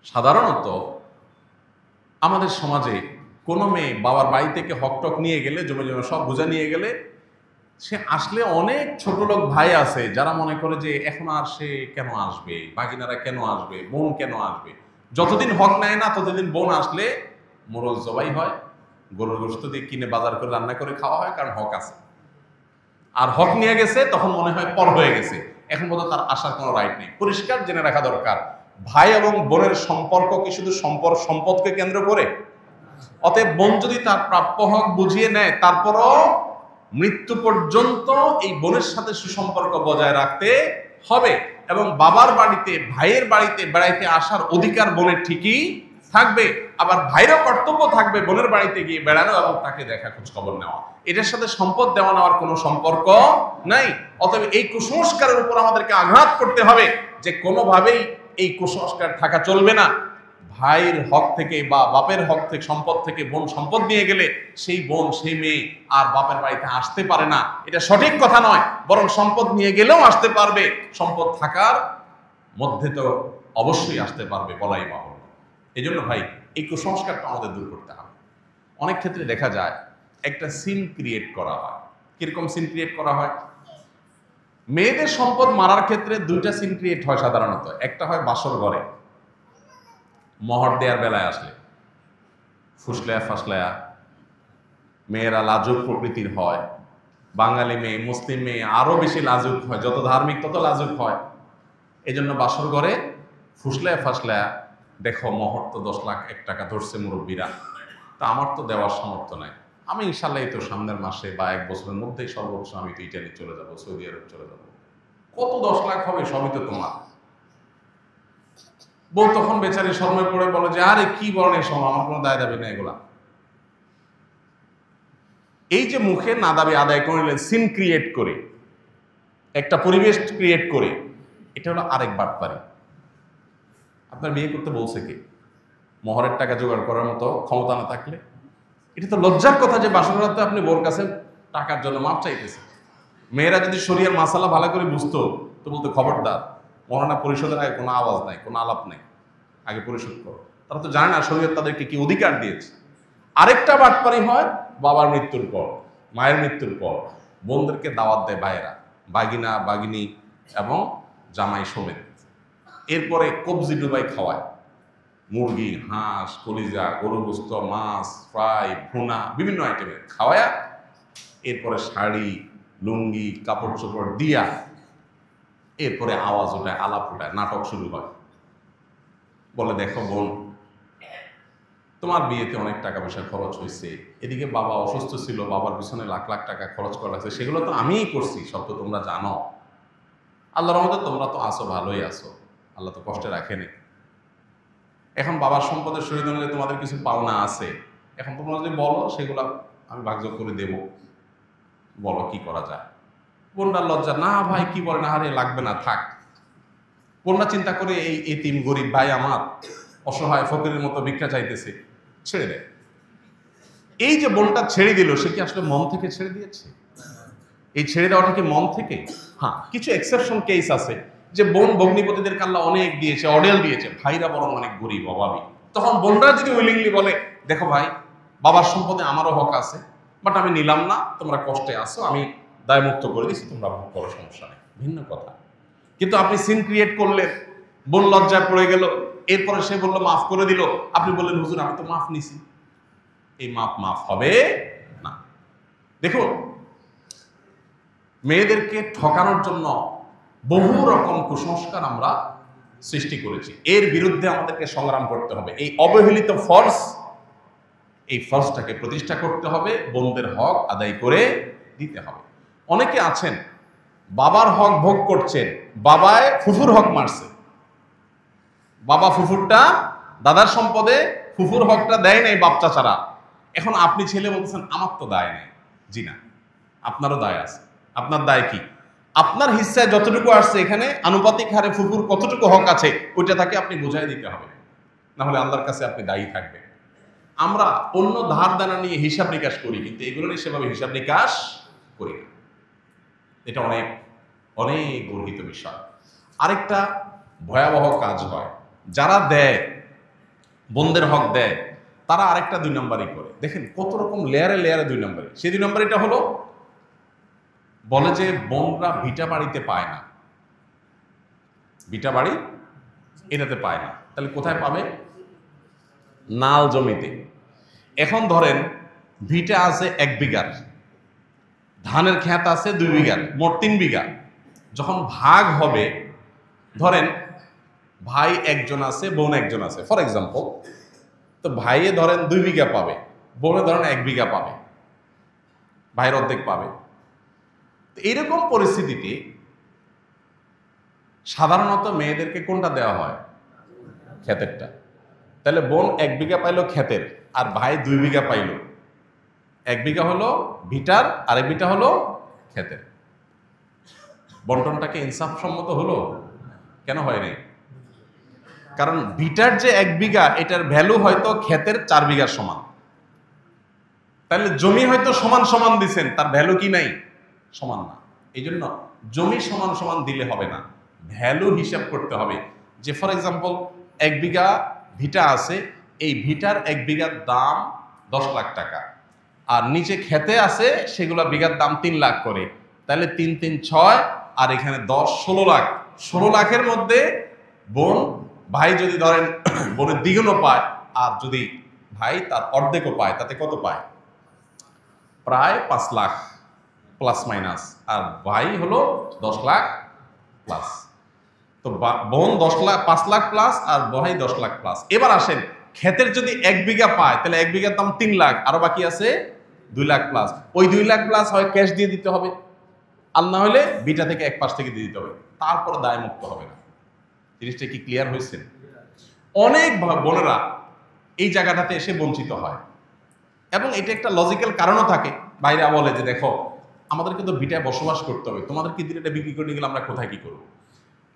সাধারণত আমাদের সমাজে কোনো মেয়ে বাবার বাড়ি থেকে হকটক নিয়ে গেলে, জমে জমে সব বোঝা নিয়ে গেলে, সে আসলে অনেক ছোট লোক ভাই আছে যারা মনে করে যে এখন আর সে কেন আসবে, বাগিনারা কেন আসবে, বোন কেন আসবে। যতদিন হক নেয় না ততদিন বোন আসলে মোরল জবাই হয়, গরুর গোশত দিয়ে কিনে বাজার করে রান্না করে খাওয়া হয়, কারণ হক আছে। আর হক নিয়ে গেছে তখন মনে হয় পর হয়ে গেছে, এখন পর্যন্ত তার আসার কোনো রাইট নেই। পরিষ্কার জেনে রাখা দরকার, ভাই এবং বোনের সম্পর্ক কি শুধু সম্পদকে কেন্দ্র করে? অতএব বোন যদি তার প্রাপ্য হক বুঝিয়ে নেয়, তারপরও মৃত্যু পর্যন্ত এই বোনের সাথে সুসম্পর্ক বজায় রাখতে হবে। এবং বাবার বাড়িতে, ভাইয়ের বাড়িতে বেড়াইতে আসার অধিকার বোনের ঠিকই থাকবে। আবার ভাইয়েরও কর্তব্য থাকবে বোনের বাড়িতে গিয়ে বেড়ানো এবং তাকে দেখা, খোঁজ খবর নেওয়া। এটার সাথে সম্পদ দেওয়া নেওয়ার কোনো সম্পর্ক নাই। অতএব এই কুসংস্কারের উপর আমাদেরকে আঘাত করতে হবে যে কোনোভাবেই এই কুসংস্কার থাকা চলবে না। ভাইয়ের হক থেকে বা বাপের হক থেকে, সম্পদ থেকে বোন সম্পদ নিয়ে গেলে সেই বোন, সেই মেয়ে আর বাপের বাড়িতে আসতে পারে না, এটা সঠিক কথা নয়। বরং সম্পদ নিয়ে গেলেও আসতে পারবে, সম্পদ থাকার মধ্যে তো অবশ্যই আসতে পারবে, বলাই বাহুল্য। এই জন্য ভাই, এই কুসংস্কারটা আমাদের দূর করতে হবে। অনেক ক্ষেত্রে দেখা যায় একটা সিন ক্রিয়েট করা হয়। কিরকম সিন ক্রিয়েট করা হয়? মেয়েদের সম্পদ মারার ক্ষেত্রে দুইটা সিন ক্রিয়েট হয় সাধারণত। একটা হয় বাসর ঘরে, মহর দেওয়ার বেলায় আসলে ফুসলায়া ফাসলায়া, মেয়েরা লাজুক প্রকৃতির হয়। বাঙালি মেয়ে, মুসলিম মেয়ে আরো বেশি লাজুক হয়, যত ধার্মিক তত লাজুক হয়। এই জন্য বাসর ঘরে ফুসলায়া ফাসলায়া, দেখো মহর তো 10 লাখ 1 টাকা ধরছে মুরব্বীরা, তা আমার তো দেওয়ার সামর্থ্য নাই, আমি ইনশাল্লাহ এই তো সামনের মাসে বা 1 বছরের মধ্যেই সর্বোচ্চ আমি তো ইটালি চলে যাব, সৌদি আরব চলে যাব, কত 10 লাখ হবে, সবই তো তোমার। বউ তখন বেচারি শর্মে পড়ে বলে যে আরে কি বলেন এসব, আমার কোনো দায় দাবি নেই এগুলা। এই যে মুখে না দাবি আদায় করলে, সিন ক্রিয়েট করে, একটা পরিবেশ ক্রিয়েট করে, এটা হলো আরেক বাটপারি। আপনার বিয়ে করতে বলছে কে? মহরের টাকা জোগাড় করার মতো ক্ষমতা না থাকলে এটা তো লজ্জার কথা যে বাসর রাতে আপনি বোর কাছে টাকার জন্য মাপ চাইতেছে। মেয়েরা যদি শরিয়ার মাসালা ভালো করে বুঝতো তো বলতো খবরদার, মহারণা পরিশোধের আগে কোনো আওয়াজ নাই, কোনো আলাপ নাই, আগে পরিশোধ করো। তারা তো জানে না শরীয়ত তাদেরকে কি অধিকার দিয়েছে। আরেকটা বাটপারি হয় বাবার মৃত্যুর পর, মায়ের মৃত্যুর পর বোনদেরকে দাওয়াত দেয় ভাইয়েরা, বাগিনা বাগিনী এবং জামাই সমেত। এরপরে কবজি ডুবাই খাওয়ায়, মুরগি, হাঁস, কলিজা, গরু গোস্ত, মাছ ফ্রাই, ভুনা, বিভিন্ন আইটেমের খাওয়ায়া, এরপরে শাড়ি, লুঙ্গি, কাপড় চোপড় দিয়া, এরপরে আওয়াজ ওঠায়, আলাপ ওঠায়, নাটক শুরু হয়। বলে দেখো বোন, তোমার বিয়েতে অনেক টাকা পয়সা খরচ হয়েছে, এদিকে বাবা অসুস্থ ছিল, বাবার পিছনে লাখ লাখ টাকা খরচ করা লাগছে, সেগুলো তো আমিই করছি, সব তো তোমরা জানো। আল্লাহর রহমতে তোমরা তো আসো, ভালোই আসো, আল্লাহ তো কষ্টে রাখেনি। এখন বাবার সম্পদের শহীদ অনুযায়ী তোমাদের কিছু পাওনা আছে, এখন তোমরা যদি বলো সেগুলো আমি ভাগযোগ করে দেব, বলো কি করা যায়। বোনটার লজ্জা, না ভাই কি বলে, না আরে লাগবে না থাক। বোনরা চিন্তা করে এই এতিম গরিব ভাই আমার অসহায় ফকিরের মতো ভিক্ষা চাইতেছে, ছেড়ে দেয়। এই যে বোনটা ছেড়ে দিল, সে কি আসলে মন থেকে ছেড়ে দিয়েছে? এই ছেড়ে দেওয়াটা কি মন থেকে? হ্যাঁ, কিছু এক্সেপশন কেস আছে যে বোন ভগ্নিপতিদেরকে আল্লাহ অনেক দিয়েছে, অডেল দিয়েছে, ভাইরা বরং অনেক গরিব অভাবী। তখন বোনরা যদি উইলিংলি বলে দেখো ভাই, বাবার সম্পদে আমারও হক আছে, বাট আমি নিলাম না, তোমরা কষ্টে আসো, আমি দায়মুক্ত করে দিচ্ছি, তোমরা ভোগ করো, সমস্যা নেই, ভিন্ন কথা। কিন্তু আপনি সিন ক্রিয়েট করলেন, বোন লজ্জায় পড়ে গেল, এরপরে সে বললো মাফ করে দিল, আপনি বললেন হুজুর আমি তো মাফ নিছি। এই মাফ হবে না। দেখুন, মেয়েদেরকে ঠকানোর জন্য বহু রকম কুসংস্কার আমরা সৃষ্টি করেছি। এর বিরুদ্ধে আমাদেরকে সংগ্রাম করতে হবে। এই অবহেলিত ফরজ, এই ফরজটাকে প্রতিষ্ঠা করতে হবে, বোনদের হক আদায় করে দিতে হবে। অনেকে আছেন বাবার হক ভোগ করছেন, বাবায় ফুফুর হক মারছে, বাবা ফুফুরটা দাদার সম্পদে ফুফুর হকটা দেয় নাই বাপ চাচারা। এখন আপনি ছেলে বলছেন আমার তো দায় নেই। জি না, আপনারও দায় আছে। আপনার দায় কি? আপনার হিস্সায় যতটুকু আসছে এখানে আনুপাতিক হারে ফুফুর কতটুকু হক আছে ওইটা তাকে আপনি বুঝাই দিতে হবে, না হলে আল্লাহর কাছে আপনি দায়ী থাকবেন। আমরা অন্য ধার দানা নিয়ে হিসাব নিকাশ করি, কিন্তু এগুলো নিয়ে সেভাবে হিসাব নিকাশ করি না। এটা অনেক অনেক গর্হিত বিষয়। আরেকটা ভয়াবহ কাজ হয়, যারা দেয়, বোনদের হক দেয়, তারা আরেকটা 2 নম্বরই করে। দেখেন কত রকম লেয়ারে লেয়ারে 2 নম্বরই। সেই 2 নম্বরটা হলো বলে যে বোনরা ভিটা বাড়িতে পায় না, ভিটা বাড়ি এটাতে পায় না। তাহলে কোথায় পাবে? নাল জমিতে। এখন ধরেন ভিটা আছে 1 বিঘার, ধানের ক্ষেত আছে 2 বিঘার, মোট 3 বিঘা। যখন ভাগ হবে, ধরেন ভাই একজন আছে, বোন একজন আছে, ফর এক্সাম্পল। তো ভাইয়ে ধরেন 2 বিঘা পাবে, বোনে ধরেন 1 বিঘা পাবে, ভাইয়ের অর্ধেক পাবে। এইরকম পরিস্থিতিতে সাধারণত মেয়েদেরকে কোনটা দেওয়া হয়? ক্ষেতেরটা। তাহলে বোন 1 বিঘা পাইলো ক্ষেতের, আর ভাই 2 বিঘা পাইলো। 1 বিঘা হলো ভিটার, আর 1 বিঘা হলো ক্ষেতের। বন্টনটাকে ইনসাফসম্মত হলো? কেন হয়নি? কারণ ভিটার যে 1 বিঘা, এটার ভ্যালু হয়তো ক্ষেতের 4 বিঘার সমান। তাহলে জমি হয়তো সমান সমান দিচ্ছেন, তার ভ্যালু কি নাই? সমান না। এই জন্য জমি সমান সমান দিলে হবে না, ভ্যালু হিসাব করতে হবে। যে ফর এক্সাম্পল 1 বিঘা ভিটা আছে, এই ভিটার 1 বিঘার দাম 10 লাখ টাকা, আর নিচে খেতে আছে সেগুলা বিঘার দাম 3 লাখ করে। তাহলে 3 3 6, আর এখানে 10 16 লাখ। 16 লাখের মধ্যে বোন, ভাই যদি ধরেন বোনের দ্বিগুণও পায়, আর যদি ভাই তার অর্ধেকও পায়, তাতে কত পায়? প্রায় 5 লাখ প্লাস মাইনাস, আর ভাই হলো 10 লাখ প্লাস। তো বোন 10 লাখ 5 লাখ প্লাস, আর ভাই 10 লাখ প্লাস। এবার আসেন, ক্ষেতের যদি 1 বিঘা পায়, তাহলে 1 বিঘার দাম 3 লাখ, আরো বাকি আছে 2 লাখ প্লাস। ওই 2 লাখ প্লাস হয় ক্যাশ দিয়ে দিতে হবে, আর না হলে বিটা থেকে এক পাশ থেকে দিয়ে দিতে হবে, তারপরে দায় মুক্ত হবে না। জিনিসটা কি ক্লিয়ার হয়েছে? অনেক বোনেরা এই জায়গাটাতে এসে বঞ্চিত হয়, এবং এটা একটা লজিক্যাল কারণও থাকে। বাইরে বলে যে দেখো আমাদেরকে তো ভিটায় বসবাস করতে হবে, তোমাদেরকে দিলে এটা বিক্রি করে গেলে আমরা কোথায় কি করবো?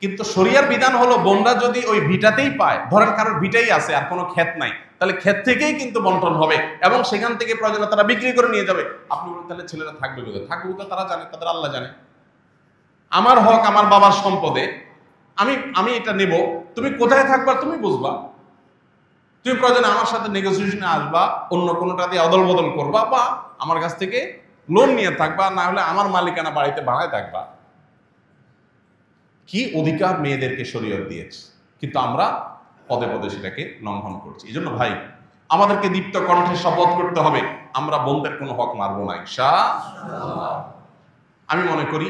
কিন্তু শরিয়ার বিধান হলো বোনরা যদি ওই ভিটাতেই পায়, ধরেন কারোর ভিটাই আছে আর কোনো ক্ষেত নাই, তাহলে ক্ষেত থেকেই কিন্তু বন্টন হবে, এবং সেখান থেকে প্রয়োজনে তারা বিক্রি করে নিয়ে যাবে। আপনি বলেন তাহলে ছেলেরা থাকবে কোথায়? থাকবে কোথায় তারা জানে, তাদের আল্লাহ জানে। আমার হক আমার বাবার সম্পদে, আমি এটা নেব, তুমি কোথায় থাকবা তুমি বুঝবা। তুমি প্রয়োজনে আমার সাথে নেগোসিয়েশনে আসবা, অন্য কোনোটা দিয়ে অদল বদল করবা, বা আমার কাছ থেকে লোন নিয়ে থাকবা, না হলে আমার মালিকানা বাড়িতে ভাড়ায় থাকবা। কি অধিকার মেয়েদেরকে শরীয়ত দিয়েছে, কিন্তু আমরা পদে পদে সেটাকে লঙ্ঘন করছি। এই জন্য ভাই, আমাদেরকে দীপ্ত কণ্ঠে শপথ করতে হবে, আমরা বোনদের কোনো হক মারবো না ইনশাআল্লাহ। আমি মনে করি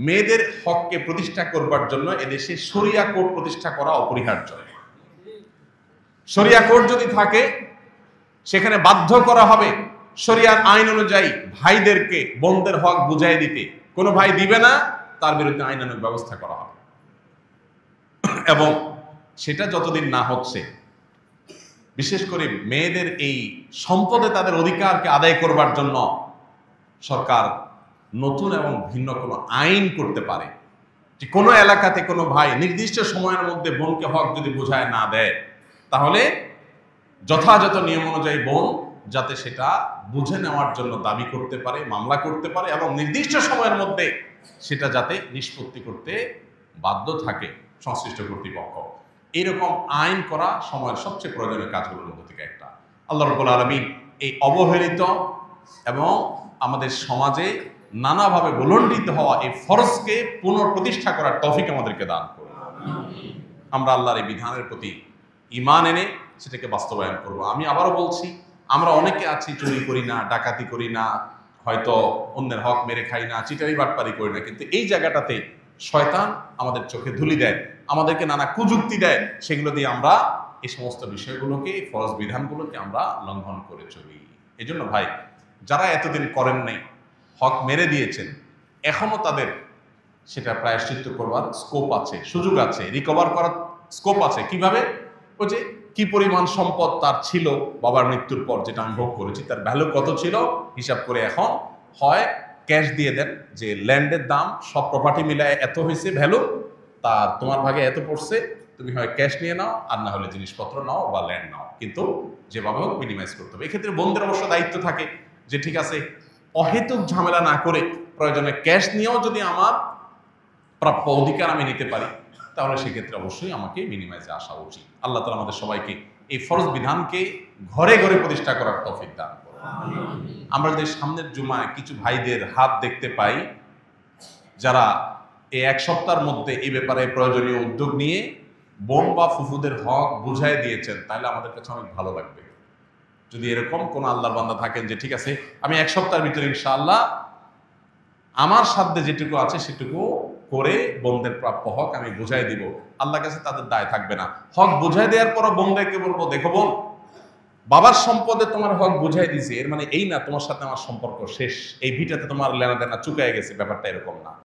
মেয়েদের হককে প্রতিষ্ঠা করবার জন্য এদেশে শরিয়া কোর্ট প্রতিষ্ঠা করা অপরিহার্য। শরিয়া কোর্ট যদি থাকে, সেখানে বাধ্য করা হবে শরিয়ার আইন অনুযায়ী ভাইদেরকে বোনদের হক বুঝাই দিতে। কোনো ভাই দিবে না, তার বিরুদ্ধে আইনানুগ ব্যবস্থা করা হবে। এবং সেটা যতদিন না হচ্ছে, বিশেষ করে মেয়েদের এই সম্পদে তাদের অধিকারকে আদায় করবার জন্য সরকার নতুন এবং ভিন্ন কোনো আইন করতে পারে, যে কোনো এলাকাতে কোনো ভাই নির্দিষ্ট সময়ের মধ্যে বোনকে হক যদি বোঝায় না দেয়, তাহলে যথাযথ নিয়ম অনুযায়ী বোন যাতে সেটা বুঝে নেওয়ার জন্য দাবি করতে পারে, মামলা করতে পারে, এবং নির্দিষ্ট সময়ের মধ্যে সেটা যাতে নিষ্পত্তি করতে বাধ্য থাকে সংশ্লিষ্ট কর্তৃপক্ষ। এইরকম আইন করা সময়ের সবচেয়ে প্রয়োজনীয় কাজগুলোর মধ্যে থেকে একটা। আল্লাহ রাব্বুল আলামিন এই অবহেলিত এবং আমাদের সমাজে নানাভাবে ভুলণ্ঠিত হওয়া এই ফরজকে পুনঃপ্রতিষ্ঠা করার তৌফিক আমাদেরকে দান করুন। আমরা আল্লাহর এই বিধানের প্রতি ঈমান এনে সেটাকে বাস্তবায়ন করব। আমি আবারও বলছি, আমরা অনেকে আছি চুরি করি না, ডাকাতি করি না, হয়তো অন্যের হক মেরে খাই না, চিটারি বাটপারি করি না, কিন্তু এই জায়গাটাতে শয়তান আমাদের চোখে ধুলি দেয়, আমাদেরকে নানা কুযুক্তি দেয়, সেগুলো দিয়ে আমরা এই সমস্ত বিষয়গুলোকে, ফরজ বিধানগুলোকে আমরা লঙ্ঘন করে চলি। এই জন্য ভাই, যারা এতদিন করেন নাই, হক মেরে দিয়েছেন, এখনো তাদের সেটা প্রায়শ্চিত্ত করবার স্কোপ আছে, সুযোগ আছে, রিকভার করার স্কোপ আছে। কিভাবে? ওই যে কি পরিমাণ সম্পদ তার ছিল বাবার মৃত্যুর পর, যেটা আমি ভোগ করেছি, তার ভ্যালু কত ছিল হিসাব করে এখন হয় ক্যাশ দিয়ে দেন, যে ল্যান্ডের দাম সব প্রপার্টি মিলায় এত হয়েছে ভ্যালু, তার তোমার ভাগে এত পড়ছে, তুমি হয় ক্যাশ নিয়ে নাও, আর না হলে জিনিসপত্র নাও বা ল্যান্ড নাও, কিন্তু যেভাবে হোক মিনিমাইজ করতে হবে। এক্ষেত্রে বোনদের অবশ্য দায়িত্ব থাকে যে ঠিক আছে, অহেতুক ঝামেলা না করে প্রয়োজনে ক্যাশ নিয়েও যদি আমার প্রাপ্য অধিকার আমি নিতে পারি, তাহলে সেক্ষেত্রে অবশ্যই আমাকে মিনিমাইজে আসা উচিত। আল্লাহ তাআলা আমাদের সবাইকে এই ফরজ বিধানকে ঘরে ঘরে প্রতিষ্ঠা করার তৌফিক দান করুন। আমরা যে সামনের জুমায় কিছু ভাইদের হাত দেখতে পাই, যারা এই এক সপ্তাহের মধ্যে এই ব্যাপারে প্রয়োজনীয় উদ্যোগ নিয়ে বোন বা ফুফুদের হক বুঝাই দিয়েছেন, তাহলে আমাদের কাছে অনেক ভালো লাগবে। যদি এরকম কোন আল্লাহর বান্দা থাকেন যে ঠিক আছে, আমি এক সপ্তাহের ভিতরে ইনশাআল্লাহ আমার সাধ্যে যেটুকু আছে সেটুকু করে বোনদের প্রাপ্য হক আমি বুঝাই দিব, আল্লাহর কাছে তাদের দায় থাকবে না। হক বুঝাই দেওয়ার পর বোনদেরকে বলবো, দেখো বোন, বাবার সম্পদে তোমার হক বুঝাই দিয়েছে, এর মানে এই না তোমার সাথে আমার সম্পর্ক শেষ, এই ভিটাতে তোমার লেনা দেনা চুকায় গেছে, ব্যাপারটা এরকম না।